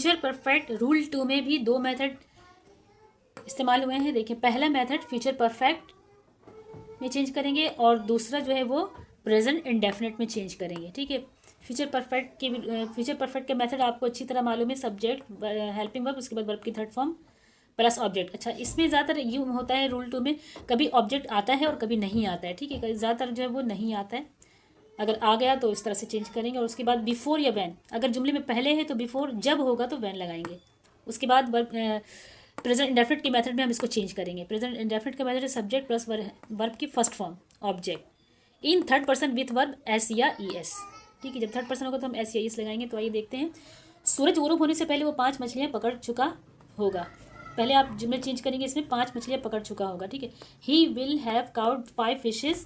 Future perfect rule 2 में भी दो मेथड इस्तेमाल हुए हैं। देखिए, पहला मेथड फ्यूचर परफेक्ट में चेंज करेंगे और दूसरा जो है वो प्रेजेंट इंडेफिनिट में चेंज करेंगे। ठीक है, फ्यूचर परफेक्ट के मेथड आपको अच्छी तरह मालूम है। सब्जेक्ट, हेल्पिंग वर्ब, उसके बाद वर्ब की थर्ड फॉर्म प्लस ऑब्जेक्ट। अच्छा, इसमें ज़्यादातर यूँ होता है रूल 2 में, कभी ऑब्जेक्ट आता है और कभी नहीं आता है। ठीक है, ज़्यादातर जो है वो नहीं आता है। अगर आ गया तो इस तरह से चेंज करेंगे। और उसके बाद बिफोर या वैन, अगर जुमले में पहले है तो बिफोर, जब होगा तो वैन लगाएंगे। उसके बाद प्रेजेंट इंडेफिनिट के मेथड में हम इसको चेंज करेंगे। प्रेजेंट इंडेफिनिट का मेथड है सब्जेक्ट प्लस वर्ब की first form object in third person with verb S या ई एस। ठीक है, जब थर्ड पर्सन होगा तो हम एस या ई एस लगाएंगे। तो आइए देखते हैं। सूरज गुरूब होने से पहले वो 5 मछलियाँ पकड़ चुका होगा। पहले आप जुमले चेंज करेंगे, इसमें 5 मछलियाँ पकड़ चुका होगा। ठीक है, he will have caught 5 fishes,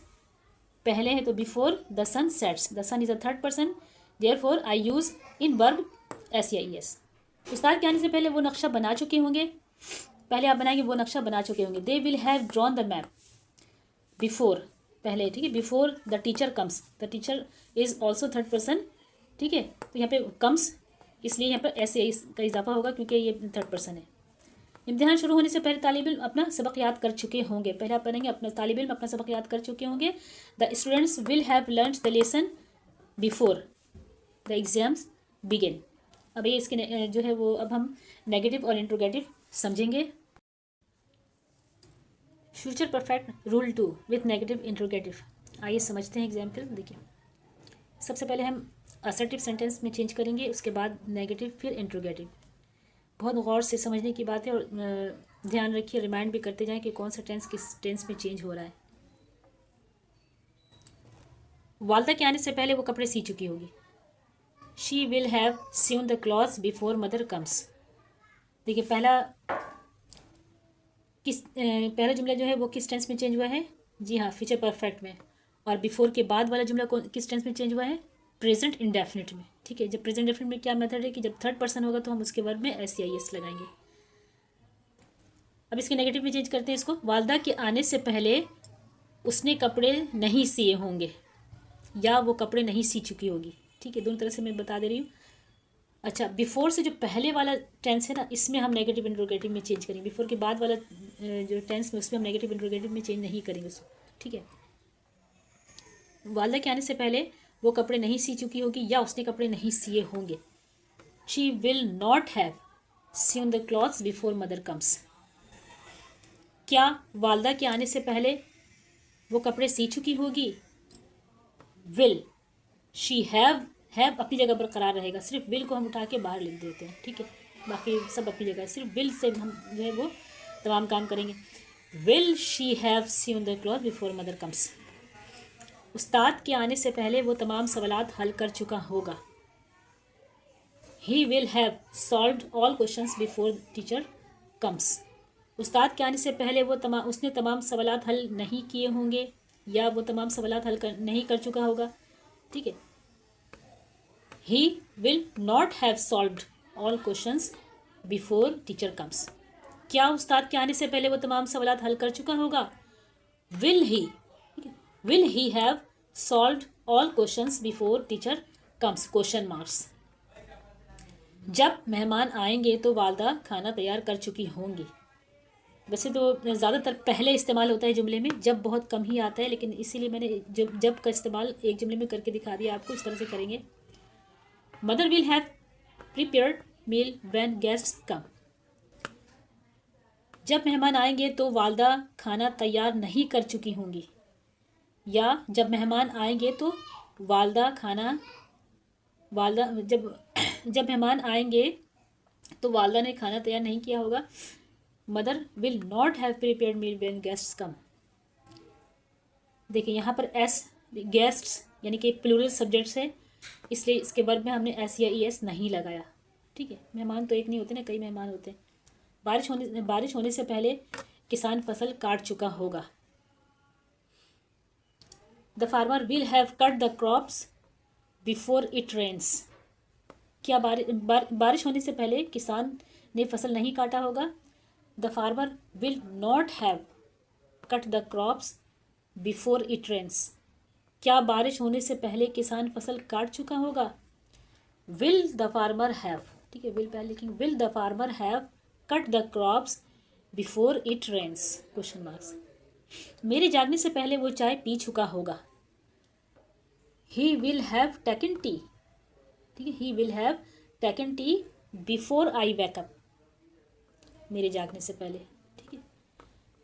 पहले है तो before the sun sets, the sun is a third person, therefore I use in verb S या ई एस। उस्ताद के आने से पहले वो नक्शा बना चुके होंगे, पहले आप बनाएंगे वो नक्शा बना चुके होंगे। They will have drawn the map before, पहले। ठीक है, before the teacher comes, the teacher is also third person. ठीक है, तो यहाँ पे कम्स, इसलिए यहाँ पर एस या ई एस का इजाफा होगा क्योंकि ये थर्ड पर्सन है। इम्तिहान शुरू होने से पहले तालिब इल्म अपना सबक याद कर चुके होंगे। पहले आप पढ़ेंगे अपना तालिब इल्म अपना सबक याद कर चुके होंगे। The students will have learn the lesson before the exams begin. अब ये इसके जो है वो अब हम नेगेटिव और इंट्रोगेटिव समझेंगे। Future perfect rule 2 with negative interrogative. आइए समझते हैं एग्जाम्पल। देखिए, सबसे पहले हम असर्टिव सेंटेंस में चेंज करेंगे, उसके बाद नेगेटिव, फिर इंट्रोगेटिव। बहुत गौर से समझने की बात है और ध्यान रखिए, रिमाइंड भी करते जाएं कि कौन सा टेंस किस टेंस में चेंज हो रहा है। वालदा के आने से पहले वो कपड़े सी चुकी होगी। She will have seen the clothes before mother comes. देखिए, पहला जुमला जो है वो किस टेंस में चेंज हुआ है? जी हाँ, फ्यूचर परफेक्ट में। और बिफोर के बाद वाला जुमला किस टेंस में चेंज हुआ है? प्रेजेंट इंडेफिनिट में। ठीक है, जब प्रेजेंट इंडेफिनिट में क्या मेथड है कि जब थर्ड पर्सन होगा तो हम उसके वर्ब में एस या एस लगाएंगे। अब इसके नेगेटिव में चेंज करते हैं इसको। वालदा के आने से पहले उसने कपड़े नहीं सिए होंगे या वो कपड़े नहीं सी चुकी होगी। ठीक है, दोनों तरह से मैं बता दे रही हूँ। अच्छा, बिफोर से जो पहले वाला टेंस है ना, इसमें हम नेगेटिव इंट्रोगेटिव में चेंज करेंगे। बिफोर के बाद वाला जो टेंस में, उसमें हम नेगेटिव इंट्रोगेटिव में चेंज नहीं करेंगे उसको। ठीक है, वालदा के आने से पहले वो कपड़े नहीं सी चुकी होगी या उसने कपड़े नहीं सिए होंगे। She will not have seen the clothes before mother comes. क्या वालदा के आने से पहले वो कपड़े सी चुकी होगी? विल, शी हैव अपनी जगह पर करार रहेगा, सिर्फ विल को हम उठा के बाहर लिख देते हैं। ठीक है, बाकी सब अपनी जगह है, सिर्फ विल से हम जो है वो तमाम काम करेंगे। Will she have seen the cloth before mother comes. उस्ताद के आने से पहले वो तमाम सवालात हल कर चुका होगा। He will have solved all questions before teacher comes. उस्ताद के आने से पहले उसने तमाम सवालात हल नहीं किए होंगे या वो तमाम सवालात नहीं कर चुका होगा। ठीक है, he will not have solved all questions before teacher comes. क्या उस्ताद के आने से पहले वो तमाम सवालात हल कर चुका होगा? Will he have solved all questions before teacher comes? Question marks. जब मेहमान आएंगे तो वालदा खाना तैयार कर चुकी होंगी। वैसे तो ज़्यादातर पहले इस्तेमाल होता है जुमले में, जब बहुत कम ही आता है, लेकिन इसीलिए मैंने जब का इस्तेमाल एक जुमले में करके दिखा दिया आपको। इस तरह से करेंगे। Mother will have prepared meal when guests come. जब मेहमान आएंगे तो वालदा खाना तैयार नहीं कर चुकी होंगी, या जब मेहमान आएंगे तो जब मेहमान आएंगे तो वालदा ने खाना तैयार नहीं किया होगा। Mother will not have prepared meal when guests come. देखिए, यहाँ पर एस, गेस्ट्स यानी कि प्लूरल सब्जेक्ट्स है, इसलिए इसके वर्ब में हमने एस या ई एस नहीं लगाया। ठीक है, मेहमान तो एक नहीं होते ना, कई मेहमान होते हैं। बारिश होने से पहले किसान फसल काट चुका होगा। The farmer will have cut the crops before it rains. क्या बारिश होने से पहले किसान ने फसल नहीं काटा होगा? The farmer will not have cut the crops before it rains. क्या बारिश होने से पहले किसान फसल काट चुका होगा? विल द फार्मर हैव ठीक है, विल पहले लिखेंगे। Will the farmer have cut the crops before it rains, question marks. मेरे जागने से पहले वो चाय पी चुका होगा। He will have taken tea, ठीक है, he will have taken tea before I wake up, मेरे जागने से पहले, ठीक है,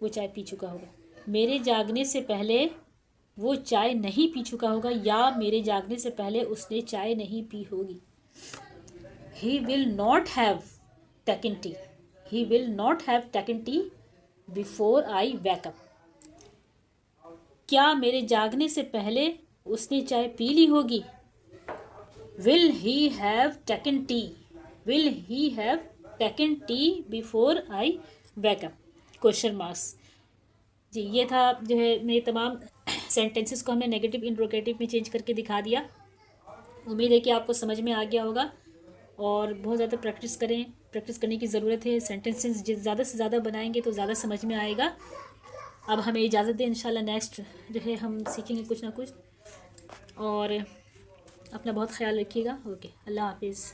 वो चाय पी चुका होगा। मेरे जागने से पहले वो चाय नहीं पी चुका होगा, या मेरे जागने से पहले उसने चाय नहीं पी होगी। He will not have taken T, he will not have taken tea before I wake up. क्या मेरे जागने से पहले उसने चाय पी ली होगी। Will he have taken tea, will he have taken tea before I wake up, question marks. जी, ये था जो है मेरे तमाम सेंटेंसेस को हमने नेगेटिव इंट्रोगेटिव में चेंज करके दिखा दिया। उम्मीद है कि आपको समझ में आ गया होगा, और बहुत ज़्यादा प्रैक्टिस करें, प्रैक्टिस करने की ज़रूरत है। सेंटेंसेस ज़्यादा से ज़्यादा बनाएंगे तो ज़्यादा समझ में आएगा। अब हमें इजाज़त दें, इंशाल्लाह नेक्स्ट जो है हम सीखेंगे कुछ ना कुछ, और अपना बहुत ख्याल रखिएगा। ओके, अल्लाह हाफिज़।